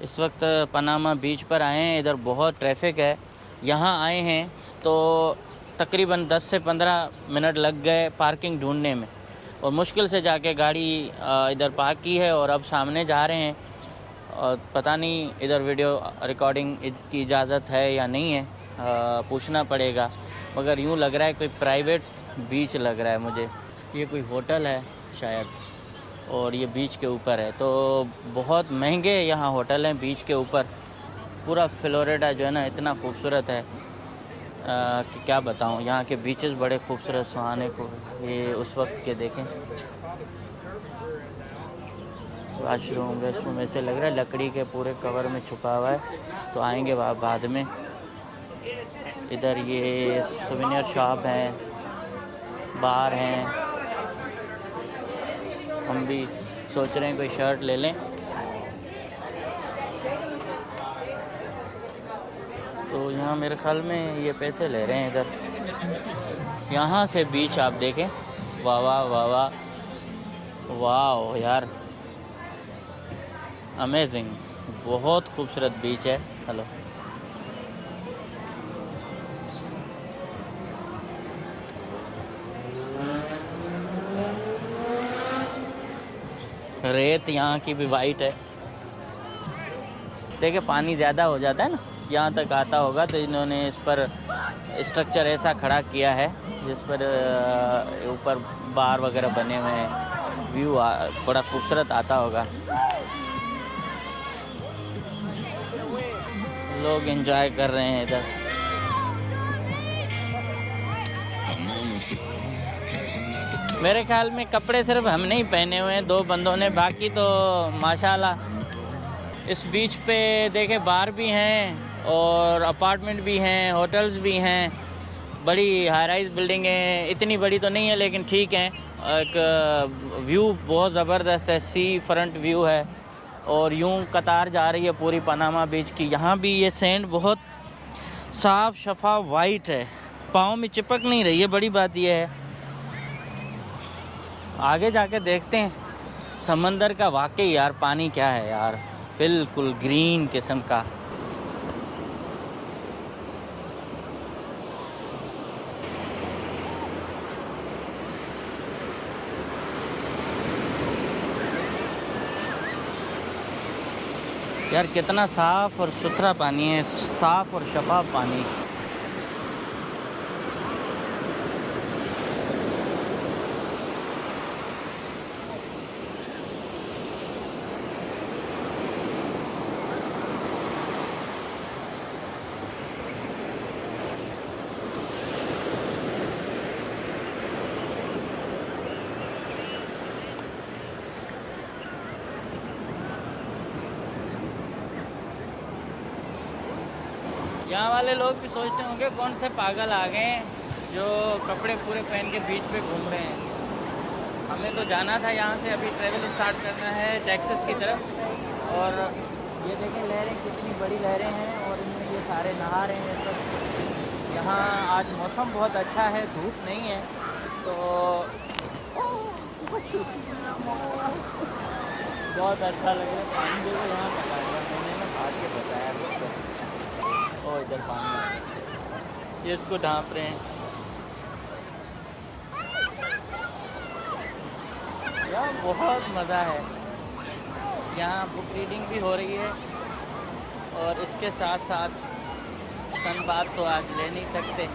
इस वक्त पनामा बीच पर आए हैं। इधर बहुत ट्रैफिक है। यहाँ आए हैं तो तकरीबन 10 से 15 मिनट लग गए पार्किंग ढूंढने में, और मुश्किल से जाके गाड़ी इधर पार्क की है और अब सामने जा रहे हैं। और पता नहीं इधर वीडियो रिकॉर्डिंग की इजाज़त है या नहीं है, पूछना पड़ेगा। मगर यूँ लग रहा है कोई प्राइवेट बीच लग रहा है मुझे। ये कोई होटल है शायद, और ये बीच के ऊपर है। तो बहुत महंगे यहाँ होटल हैं बीच के ऊपर। पूरा फ्लोरिडा जो है ना इतना खूबसूरत है कि क्या बताऊँ। यहाँ के बीचेस बड़े खूबसूरत सुहाने को ये उस वक्त के देखें। वाशरूम रेस्टरूम ऐसे लग रहा है लकड़ी के पूरे कवर में छुपा हुआ है, तो आएंगे बाद में। इधर ये सुवेनियर शॉप हैं, बार हैं। हम भी सोच रहे हैं कोई शर्ट ले लें। तो यहाँ मेरे ख्याल में ये पैसे ले रहे हैं इधर। यहाँ से बीच आप देखें, वाह वाह वाह वाह वाह यार, अमेजिंग, बहुत खूबसूरत बीच है। हेलो, रेत यहाँ की भी वाइट है। देखिए पानी ज़्यादा हो जाता है ना, यहाँ तक आता होगा, तो इन्होंने इस पर स्ट्रक्चर ऐसा खड़ा किया है जिस पर ऊपर बार वगैरह बने हुए हैं। व्यू बड़ा खूबसूरत आता होगा। लोग एंजॉय कर रहे हैं इधर। मेरे ख्याल में कपड़े सिर्फ हमने ही पहने हुए हैं, 2 बंदों ने, बाकी तो माशाल्लाह इस बीच पे देखे बार भी हैं और अपार्टमेंट भी हैं, होटल्स भी हैं। बड़ी हाई राइज बिल्डिंग है, इतनी बड़ी तो नहीं है लेकिन ठीक है। एक व्यू बहुत ज़बरदस्त है, सी फ्रंट व्यू है, और यूं कतार जा रही है पूरी पनामा बीच की। यहाँ भी ये सैंड बहुत साफ शफा वाइट है, पाँव में चिपक नहीं रही है। बड़ी बात यह है। आगे जाके देखते हैं समंदर का। वाकई यार पानी क्या है यार, बिल्कुल ग्रीन किस्म का। यार कितना साफ और सुथरा पानी है, साफ और शफाफ पानी। यहाँ वाले लोग भी सोचते होंगे कौन से पागल आ गए हैं जो कपड़े पूरे पहन के बीच पे घूम रहे हैं। हमें तो जाना था यहाँ से, अभी ट्रैवल स्टार्ट करना है टेक्सास की तरफ। और ये देखें लहरें कितनी बड़ी लहरें हैं, और इनमें ये सारे नहा रहे हैं सब। यहाँ आज मौसम बहुत अच्छा है, धूप नहीं है, तो बहुत अच्छा लग रहा है। पानी देखो यहाँ तक आ गया, मैंने ना भाग के बताया। ओ इधर पानी, ये इसको ढांप रहे हैं यार, बहुत मज़ा है। यहाँ बुक रीडिंग भी हो रही है, और इसके साथ साथ सन बात तो आज ले नहीं सकते।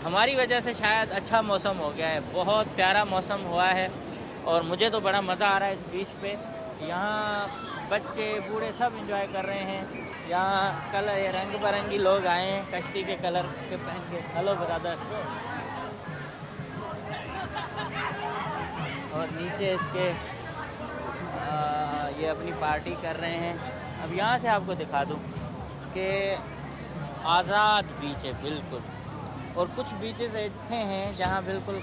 हमारी वजह से शायद अच्छा मौसम हो गया है, बहुत प्यारा मौसम हुआ है, और मुझे तो बड़ा मज़ा आ रहा है इस बीच पे। यहाँ बच्चे बूढ़े सब एंजॉय कर रहे हैं। यहाँ कलर ये रंग बिरंगी लोग आए हैं कश्ती के कलर के पहन के। Hello brother. और नीचे इसके ये अपनी पार्टी कर रहे हैं। अब यहाँ से आपको दिखा दूँ कि आज़ाद बीच है बिल्कुल। और कुछ बीचेस ऐसे हैं जहाँ बिल्कुल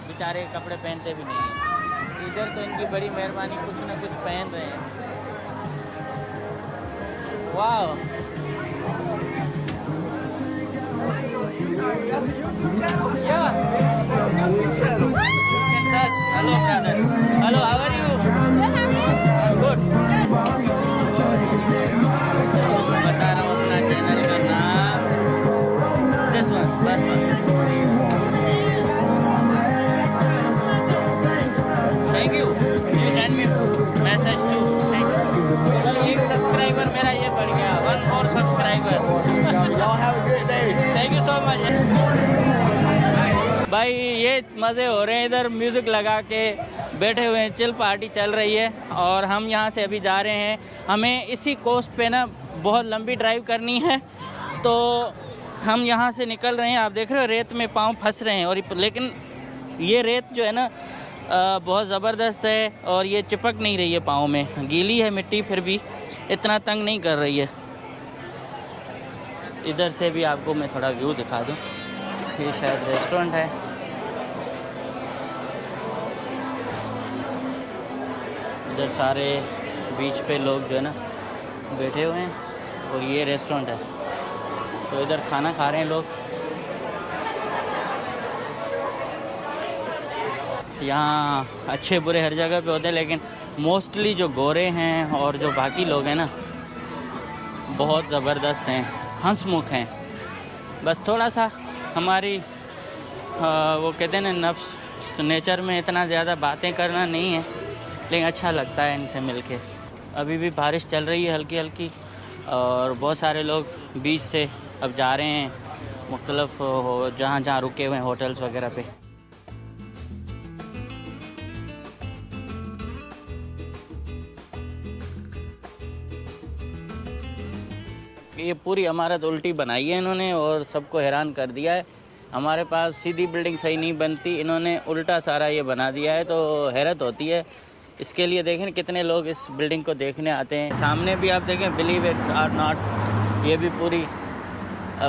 बेचारे कपड़े पहनते भी नहीं हैं। इधर तो इनकी बड़ी मेहरबानी, कुछ ना कुछ पहन रहे हैं। वाह, yeah, you can search. Hello brother, hello, how are you? Good. बता रहा हूँ अपना चैनल का नाम, this one, first one. Thank you. You send me message too. Thank you. चलो एक सब्सक्राइबर मेरा ये बढ़ गया, 1 more subscriber. Y'all have a good day. Thank you so much. भाई ये मज़े हो रहे हैं, इधर म्यूज़िक लगा के बैठे हुए हैं, चिल पार्टी चल रही है। और हम यहाँ से अभी जा रहे हैं, हमें इसी कोस्ट पे ना बहुत लंबी ड्राइव करनी है, तो हम यहाँ से निकल रहे हैं। आप देख रहे हो रेत में पाँव फंस रहे हैं, और लेकिन ये रेत जो है ना बहुत ज़बरदस्त है, और ये चिपक नहीं रही है पाँव में, गीली है मिट्टी फिर भी इतना तंग नहीं कर रही है। इधर से भी आपको मैं थोड़ा व्यू दिखा दूँ, ये शायद रेस्टोरेंट है। इधर सारे बीच पे लोग जो है ना बैठे हुए हैं, और ये रेस्टोरेंट है, तो इधर खाना खा रहे हैं लोग। यहाँ अच्छे बुरे हर जगह पे होते हैं, लेकिन मोस्टली जो गोरे हैं और जो बाकी लोग हैं ना बहुत ज़बरदस्त हैं, हंसमुख हैं। बस थोड़ा सा हमारी वो कहते हैं ना नफ्स, तो नेचर में इतना ज़्यादा बातें करना नहीं है, लेकिन अच्छा लगता है इनसे मिलके। अभी भी बारिश चल रही है हल्की हल्की, और बहुत सारे लोग बीच से अब जा रहे हैं मुख्तलिफ जहाँ जहाँ रुके हुए हैं होटल्स वगैरह पे। ये पूरी इमारत उल्टी बनाई है इन्होंने, और सबको हैरान कर दिया है। हमारे पास सीधी बिल्डिंग सही नहीं बनती, इन्होंने उल्टा सारा ये बना दिया है, तो हैरत होती है। इसके लिए देखें कितने लोग इस बिल्डिंग को देखने आते हैं। सामने भी आप देखें, बिलीव इट और नॉट, ये भी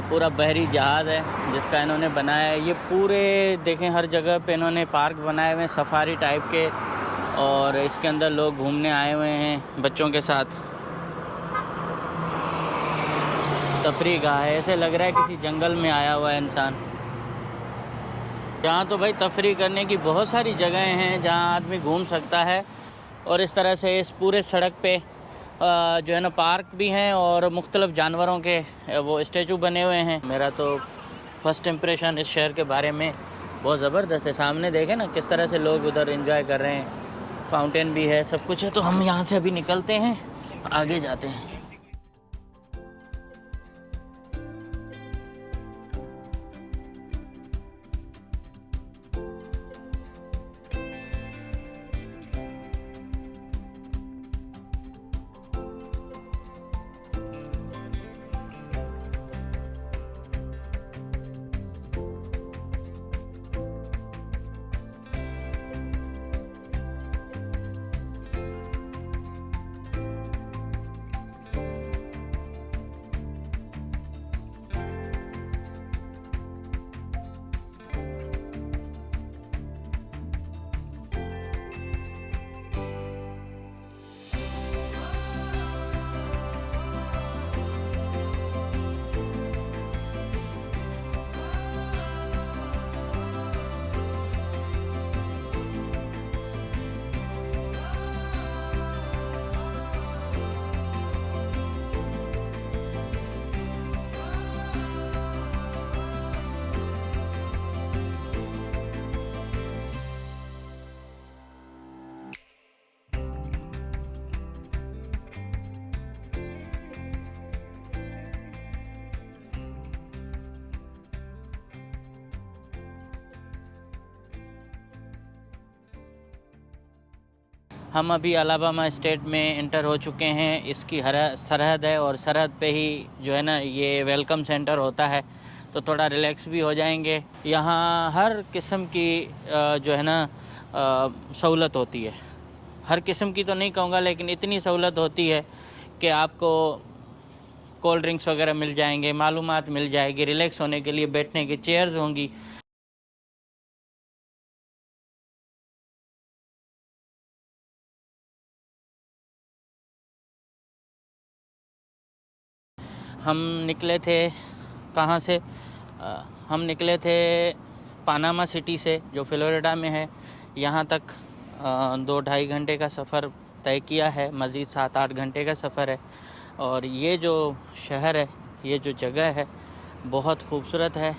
पूरा बहरी जहाज़ है जिसका इन्होंने बनाया है। ये पूरे देखें हर जगह पे इन्होंने पार्क बनाए हुए हैं सफारी टाइप के, और इसके अंदर लोग घूमने आए हुए हैं बच्चों के साथ। तफरी गाह है, ऐसे लग रहा है किसी जंगल में आया हुआ है इंसान। यहाँ तो भाई तफरी करने की बहुत सारी जगहें हैं जहाँ आदमी घूम सकता है, और इस तरह से इस पूरे सड़क पे जो है ना पार्क भी हैं, और मुख्तलिफ जानवरों के वो स्टैचू बने हुए हैं। मेरा तो फर्स्ट इम्प्रेशन इस शहर के बारे में बहुत ज़बरदस्त है। सामने देखें ना किस तरह से लोग उधर एंजॉय कर रहे हैं, फाउंटेन भी है, सब कुछ है। तो हम यहाँ से अभी निकलते हैं, आगे जाते हैं। हम अभी अलाबामा स्टेट में इंटर हो चुके हैं। इसकी सरहद है, और सरहद पे ही जो है ना ये वेलकम सेंटर होता है, तो थोड़ा रिलैक्स भी हो जाएंगे। यहाँ हर किस्म की जो है ना सहूलत होती है। हर किस्म की तो नहीं कहूँगा, लेकिन इतनी सहूलत होती है कि आपको कोल्ड ड्रिंक्स वगैरह मिल जाएंगे, मालूमात मिल जाएगी, रिलैक्स होने के लिए बैठने की चेयर्स होंगी। हम निकले थे कहाँ से? हम निकले थे पनामा सिटी से, जो फ्लोरिडा में है। यहाँ तक 2-2.5 घंटे का सफ़र तय किया है, मज़ीद 7-8 घंटे का सफ़र है। और ये जो शहर है, ये जो जगह है, बहुत खूबसूरत है।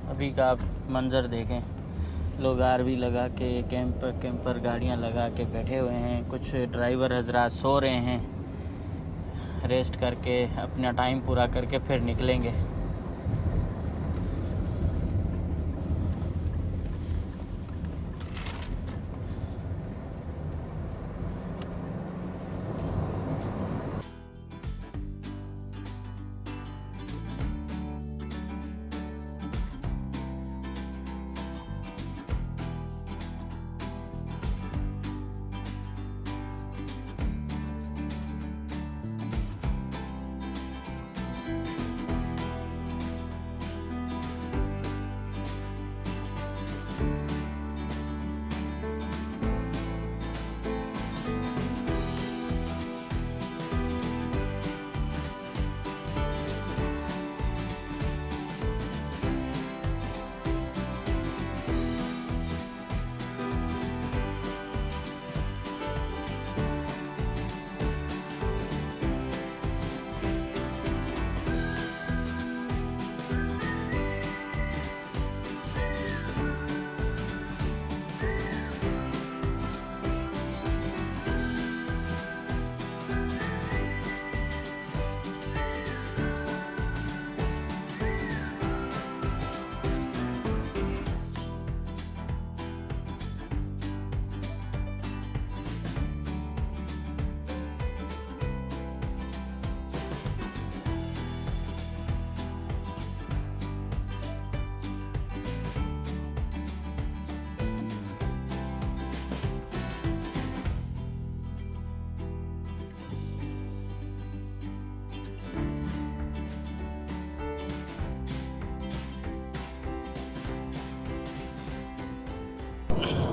अभी का आप मंज़र देखें, लोग आरवी लगा के कैंपर गाड़ियाँ लगा के बैठे हुए हैं। कुछ ड्राइवर हजरात सो रहे हैं, रेस्ट करके अपना टाइम पूरा करके फिर निकलेंगे।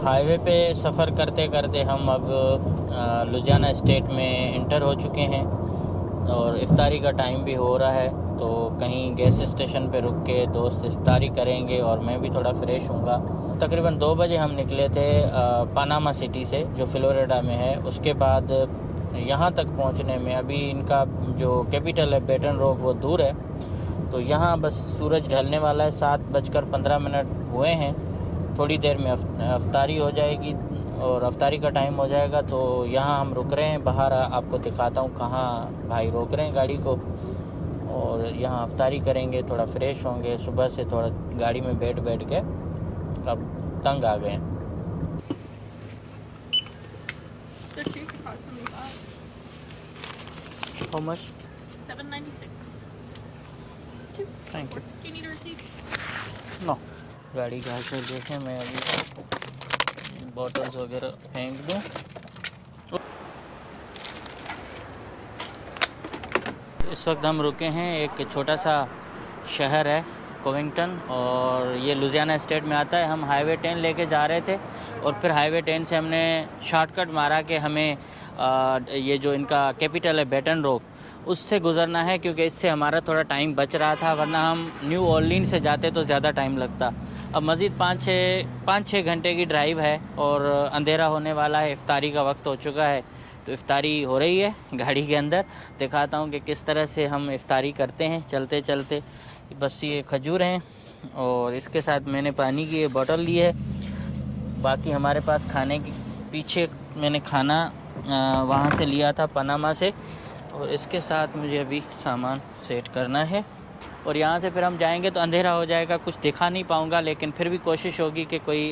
हाईवे पे सफ़र करते करते हम अब लुधियाना स्टेट में इंटर हो चुके हैं और इफ्तारी का टाइम भी हो रहा है। तो कहीं गैस स्टेशन पे रुक के दोस्त इफ्तारी करेंगे और मैं भी थोड़ा फ्रेश हूँगा। तकरीबन 2 बजे हम निकले थे पनामा सिटी से, जो फ्लोरिडा में है। उसके बाद यहाँ तक पहुँचने में अभी इनका जो कैपिटल है बैटन रॉक वो दूर है। तो यहाँ बस सूरज ढलने वाला है, 7:15 हुए हैं। थोड़ी देर में अफ्तारी हो जाएगी और अफ्तारी का टाइम हो जाएगा। तो यहाँ हम रुक रहे हैं बाहर, आपको दिखाता हूँ कहाँ भाई रोक रहे हैं गाड़ी को। और यहाँ अफ्तारी करेंगे, थोड़ा फ्रेश होंगे। सुबह से थोड़ा गाड़ी में बैठ के अब तंग आ गए। How much? $7.96. Thank you. Do you need a receipt? No. गाड़ी घर से देखें, मैं अभी बॉटल्स वगैरह फेंक दूँ। इस वक्त हम रुके हैं, एक छोटा सा शहर है कोविंगटन, और ये लुधियाना स्टेट में आता है। हम हाईवे 10 लेके जा रहे थे और फिर हाईवे 10 से हमने शॉर्टकट मारा कि हमें ये जो इनका कैपिटल है बैटन रॉक, उससे गुज़रना है, क्योंकि इससे हमारा थोड़ा टाइम बच रहा था। वरना हम न्यू ऑर्लिन से जाते तो ज़्यादा टाइम लगता। अब मज़ीद 5-6 घंटे की ड्राइव है और अंधेरा होने वाला है, इफ्तारी का वक्त हो चुका है। तो इफ्तारी हो रही है गाड़ी के अंदर। दिखाता हूँ कि किस तरह से हम इफ्तारी करते हैं चलते चलते। बस ये खजूर हैं और इसके साथ मैंने पानी की ये बोतल ली है। बाकी हमारे पास खाने की, पीछे मैंने खाना वहाँ से लिया था पनामा से, और इसके साथ मुझे अभी सामान सेट करना है। और यहाँ से फिर हम जाएंगे तो अंधेरा हो जाएगा, कुछ दिखा नहीं पाऊँगा, लेकिन फिर भी कोशिश होगी कि कोई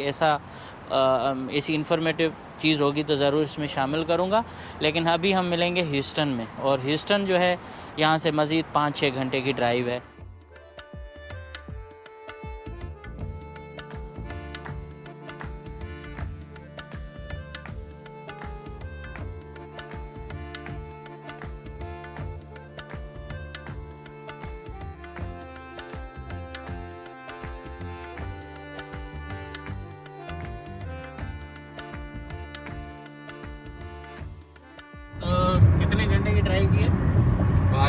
ऐसी इन्फॉर्मेटिव चीज़ होगी तो ज़रूर इसमें शामिल करूँगा। लेकिन अभी हम मिलेंगे ह्यूस्टन में, और ह्यूस्टन जो है यहाँ से मज़ीद 5-6 घंटे की ड्राइव है।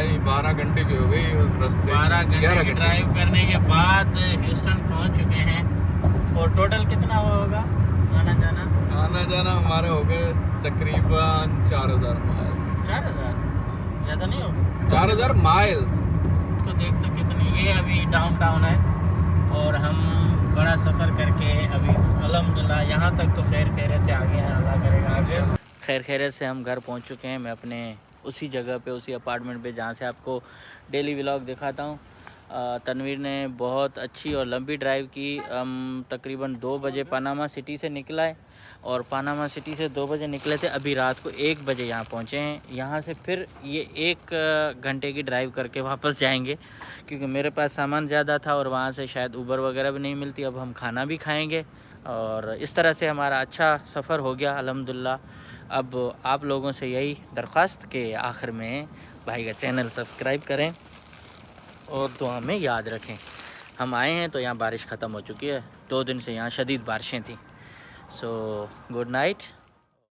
भाई 12 घंटे की हो गई रास्ते 12 घंटे 11 की ड्राइव करने के बाद ह्यूस्टन पहुंच चुके हैं। और टोटल कितना हुआ होगा आना जाना? आना जाना हमारे हो गए तकरीबन 4000 माइल 4000 ज़्यादा नहीं होगा? 4000 माइल्स। तो देखते कितनी, ये अभी डाउन टाउन है और हम बड़ा सफ़र करके अभी अल्हम्दुलिल्लाह यहाँ तक तो खैर खैरियत से आ गए हैं। अल्लाह करेगा आगे खैर खैरियत से हम घर पहुँच चुके हैं। मैं अपने उसी जगह पे, उसी अपार्टमेंट पे जहाँ से आपको डेली व्लॉग दिखाता हूँ। तनवीर ने बहुत अच्छी और लंबी ड्राइव की। हम तकरीबन 2 बजे पनामा सिटी से निकला है और पनामा सिटी से 2 बजे निकले थे। अभी रात को 1 बजे यहाँ पहुँचे हैं। यहाँ से फिर ये 1 घंटे की ड्राइव करके वापस जाएंगे क्योंकि मेरे पास सामान ज़्यादा था और वहाँ से शायद उबर वगैरह भी नहीं मिलती। अब हम खाना भी खाएँगे और इस तरह से हमारा अच्छा सफ़र हो गया अल्हम्दुलिल्लाह। अब आप लोगों से यही दरख्वास्त के आखिर में भाई का चैनल सब्सक्राइब करें और दुआ में याद रखें। हम आए हैं तो यहाँ बारिश ख़त्म हो चुकी है। 2 दिन से यहाँ शदीद बारिशें थी। So good night.